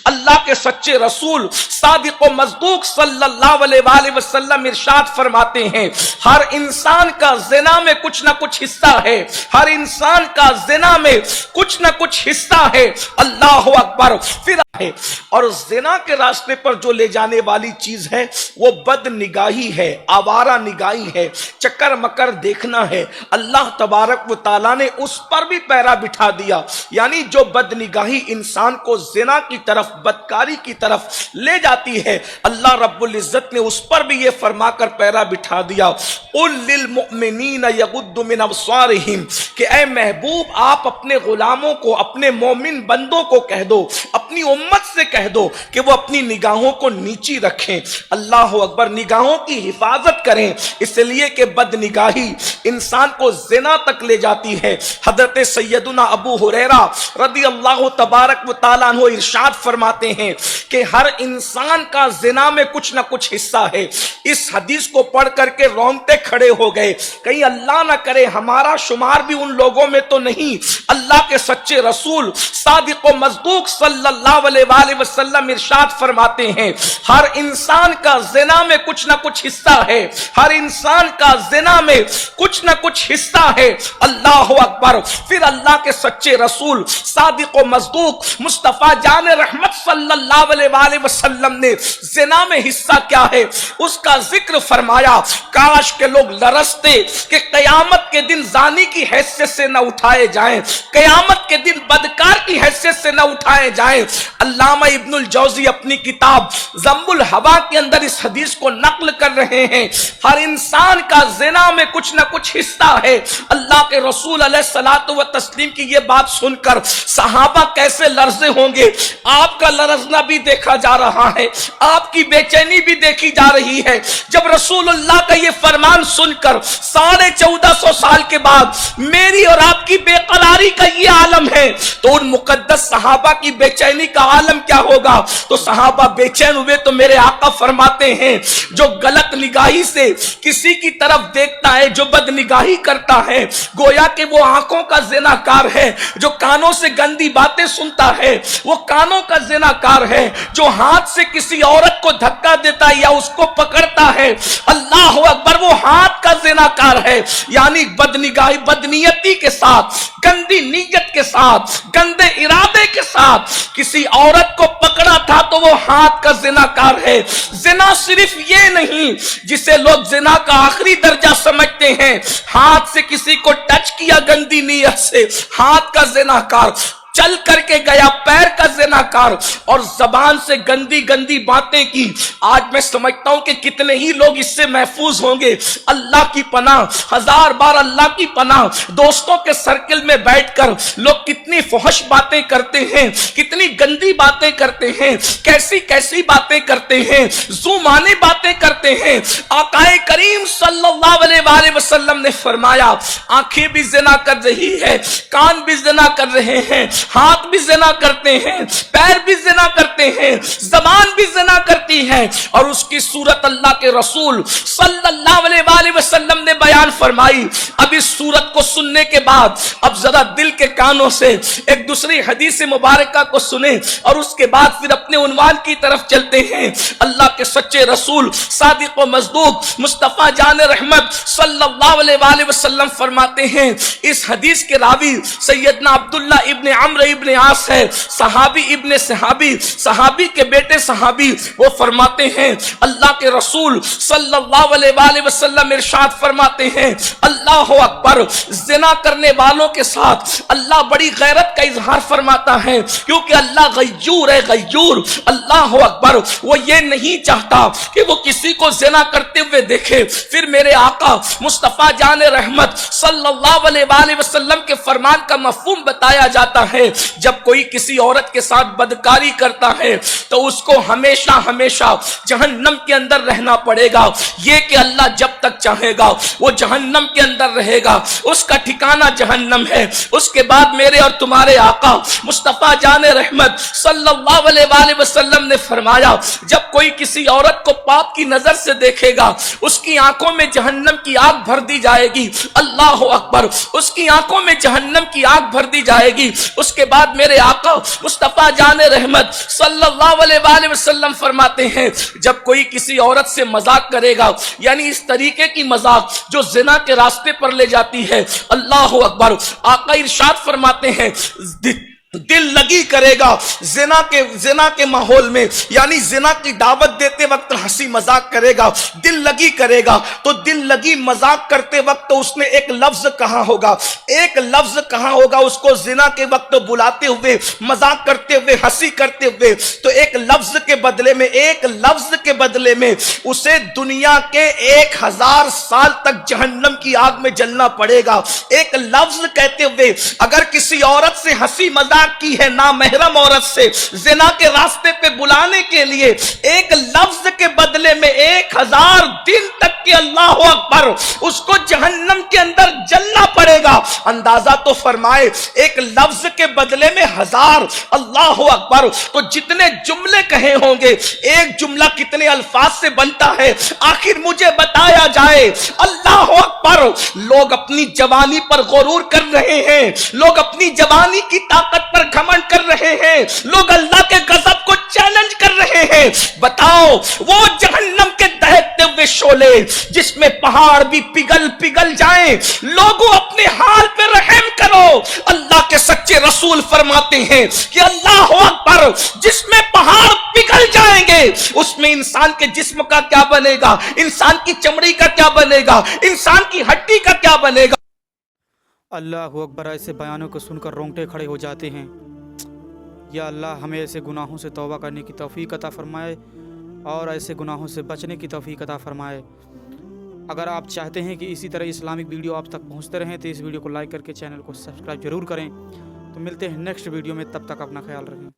اللہ کے سچے رسول صادق و مصدوق صلی اللہ علیہ وسلم ارشاد فرماتے ہیں ہر انسان کا زنا میں کچھ نہ کچھ حصہ ہے، ہر انسان کا زنا میں کچھ نہ کچھ حصہ ہے۔ اللہ اکبر۔ پھر ہے اور زنا کے راستے پر جو لے جانے والی چیز ہے وہ بد نگاہی ہے، آوارہ نگاہی ہے، چکر مکر دیکھنا ہے۔ اللہ تبارک و تعالیٰ نے اس پر بھی پیرا بٹھا دیا، یعنی جو بد نگاہی انسان کو زنا کی طرف، بدکاری کی طرف لے جاتی ہے، اللہ رب العزت نے اس پر بھی یہ فرما کر پیرا بٹھا دیا قُل لِّلْمُؤْمِنِينَ يَغُضُّ مِنْ أَبْصَارِهِمْ کہ اے محبوب آپ اپنے غلاموں کو، اپنے مومن بندوں کو کہہ دو، اپنی امت سے کہہ دو کہ وہ اپنی نگاہوں کو نیچی رکھیں۔ اللہ اکبر۔ نگاہوں کی حفاظت کریں، اس لیے کہ بد نگاہی انسان کو زنا تک لے جاتی ہے۔ حضرت سیدنا ابو ہریرہ رضی اللہ تبارک و تعالیٰ عنہ ارشاد فرماتے ہیں کہ ہر انسان کا زنا میں کچھ نہ کچھ حصہ ہے۔ اس حدیث کو پڑھ کر کے رونگٹے کھڑے ہو گئے، کہیں اللہ نہ کرے ہمارا شمار بھی ان لوگوں میں تو نہیں۔ اللہ کے سچے رسول صادق و مصدوق صلی اللہ علیہ وسلم ارشاد فرماتے ہیں ہر انسان کا زنا میں کچھ نہ کچھ حصہ ہے، ہر انسان کا زنا میں کچھ نہ کچھ حصہ ہے۔ اللہ اکبر۔ پھر اللہ کے سچے رسول صادق و مصدوق مصطفیٰ جان رحمت صلی اللہ علیہ وسلم نے زنا میں حصہ کیا ہے اس کا ذکر فرمایا۔ کاش کے لوگ لرزتے کہ قیامت کے دن زانی کی حیثیت سے نہ اٹھائے جائیں، قیامت کے دن بدکار کی حیثیت سے نہ اٹھائے جائیں۔ علامہ ابن الجوزی اپنی کتاب ذم الہوا کے اندر اس حدیث کو نقل کر رہے ہیں ہر انسان کا زنا میں کچھ نہ کچھ حصہ ہے۔ اللہ کے رسول علیہ الصلوۃ والتسلیم کی یہ بات سن کر صحابہ کیسے لرزے ہوں گے۔ آپ کا لرزنا بھی دیکھا جا رہا ہے، آپ کی بے چینی بھی دیکھی جا رہی ہے۔ جب رسول اللہ کا یہ فرمان سن کر 1450 سال کے بعد میری اور آپ کی بے قراری کا یہ عالم ہے تو ان مقدس صحابہ کی بے چینی کا عالم کیا ہوگا؟ تو صحابہ بے چین ہوئے تو میرے آقا فرماتے ہیں جو غلط نگاہی سے کسی کی طرف دیکھتا ہے، جو بد نگاہی کرتا ہے، گویا کہ وہ آنکھوں کا زناکار ہے۔ جو کانوں سے گندی باتیں سنتا ہے وہ کانوں کا زناکار ہے۔ جو ہاتھ سے کسی عورت کو دھکا دیتا ہے یا اس کو پکڑتا ہے، اللہ اکبر، وہ ہاتھ کا زناکار ہے۔ یعنی بد نگاہی، بدنیتی کے ساتھ، گندی نیت کے ساتھ، گندے ارادے کے ساتھ کسی عورت کو پکڑا تھا تو وہ ہاتھ کا زناکار ہے۔ زنا صرف یہ نہیں جسے لوگ زنا کا آخری درجہ سمجھتے ہیں، ہاتھ سے کسی کو ٹچ کیا گندی نیت سے، ہاتھ کا زناکار، چل کر کے گیا پیر کا زناکار، اور زبان سے گندی گندی باتیں کی۔ آج میں سمجھتا ہوں کہ کتنے ہی لوگ اس سے محفوظ ہوں گے۔ اللہ کی پناہ، ہزار بار اللہ کی پناہ۔ دوستوں کے سرکل میں بیٹھ کر لوگ کتنی فحش باتیں کرتے ہیں، کتنی گندی باتیں کرتے ہیں، کیسی کیسی باتیں کرتے ہیں، زمانے باتیں کرتے ہیں۔ آقا کریم صلی اللہ علیہ وسلم نے فرمایا آنکھیں بھی زنا کر رہی ہے، کان بھی زنا کر رہے ہیں، ہاتھ بھی زنا کرتے ہیں، پیر بھی زنا کرتے ہیں، زبان بھی زنا کرتی ہے، اور اس کی صورت اللہ کے رسول صلی اللہ علیہ وسلم نے بیان فرمائی۔ اب اس صورت کو سننے کے بعد اب ذرا دل کے کانوں سے ایک دوسری حدیث مبارکہ کو سنیں اور اس کے بعد پھر اپنے عنوان کی طرف چلتے ہیں۔ اللہ کے سچے رسول صادق و مصدوق مصطفیٰ جان رحمت صلی اللہ علیہ وسلم فرماتے ہیں، اس حدیث کے راوی سیدنا عبداللہ ابن عمرو ابن عاص ہے، صحابی ابن صحابی، صحابی کے بیٹے صحابی۔ وہ فرماتے ہیں اللہ کے رسول صلی اللہ علیہ وسلم ارشاد فرماتے ہیں اللہ اکبر، زنا کرنے والوں کے ساتھ اللہ بڑی غیرت کا اظہار فرماتا ہے، کیونکہ اللہ غیور ہے، غیور۔ اللہ اکبر، وہ یہ نہیں چاہتا کہ وہ کسی کو زنا کرتے ہوئے دیکھے۔ پھر میرے آقا مصطفیٰ جان رحمت صلی اللہ علیہ وسلم کے فرمان کا مفہوم بتایا جاتا ہے، جب کوئی کسی عورت کے ساتھ بدکاری کرتا ہے تو اس کو ہمیشہ ہمیشہ جہنم کے اندر رہنا پڑے گا۔ یہ کہ اللہ جب تک چاہے گا وہ جہنم کے اندر رہے گا، اس کا ٹھکانہ جہنم ہے۔ اس کے بعد میرے اور تمہارے آقا مصطفیٰ جان رحمت صلی اللہ علیہ وسلم نے فرمایا جب کوئی کسی عورت کو پاپ کی نظر سے دیکھے گا اس کی آنکھوں میں جہنم کی آگ بھر دی جائے گی۔ اللہ اکبر، اس کی آنکھوں میں جہنم کی آگ بھر دی جائے گی۔ اس اس کے بعد میرے آقا مصطفیٰ جان رحمت صلی اللہ علیہ وآلہ وسلم فرماتے ہیں جب کوئی کسی عورت سے مذاق کرے گا، یعنی اس طریقے کی مذاق جو زنا کے راستے پر لے جاتی ہے، اللہ اکبر، آقا ارشاد فرماتے ہیں دل لگی کرے گا زنا کے ماحول میں، یعنی زنا کی دعوت دیتے وقت ہنسی مذاق کرے گا، دل لگی کرے گا، تو دل لگی مذاق کرتے وقت اس نے ایک لفظ کہا ہوگا، اس کو زنا کے وقت بلاتے ہوئے، مذاق کرتے ہوئے، ہنسی کرتے ہوئے، تو ایک لفظ کے بدلے میں اسے دنیا کے 1000 سال تک جہنم کی آگ میں جلنا پڑے گا۔ ایک لفظ کہتے ہوئے اگر کسی عورت سے ہنسی مذاق کی ہے، نامحرم عورت سے زنا کے راستے پہ بلانے کے لیے، ایک لفظ کے بدلے میں 1000 دن تک کے، اللہ اکبر، اس کو جہنم کے اندر جلنا پڑے گا۔ اندازہ تو فرمائے ایک لفظ کے بدلے میں 1000، اللہ اکبر، تو جتنے جملے کہے ہوں گے، ایک جملہ کتنے الفاظ سے بنتا ہے، آخر مجھے بتایا جائے۔ اللہ اکبر، لوگ اپنی جوانی پر غرور کر رہے ہیں، لوگ اپنی جوانی کی طاقت پر گھمنڈ کر رہے ہیں، لوگ اللہ کے غضب کو چیلنج کر رہے ہیں۔ بتاؤ وہ جہنم کے دہتے ہوئے شعلے جس میں پہاڑ بھی پگھل جائیں، لوگوں اپنے حال پہ رحم کرو۔ اللہ کے سچے رسول فرماتے ہیں کہ اللہ اکبر، جس میں پہاڑ پگھل جائیں گے اس میں انسان کے جسم کا کیا بنے گا، انسان کی چمڑی کا کیا بنے گا، انسان کی ہڈی کا کیا بنے گا۔ اللہ اکبر، ایسے بیانوں کو سن کر رونگٹے کھڑے ہو جاتے ہیں۔ یا اللہ ہمیں ایسے گناہوں سے توبہ کرنے کی توفیق عطا فرمائے اور ایسے گناہوں سے بچنے کی توفیق عطا فرمائے۔ اگر آپ چاہتے ہیں کہ اسی طرح اسلامک ویڈیو آپ تک پہنچتے رہیں تو اس ویڈیو کو لائک کر کے چینل کو سبسکرائب ضرور کریں۔ تو ملتے ہیں نیکسٹ ویڈیو میں، تب تک اپنا خیال رکھیں۔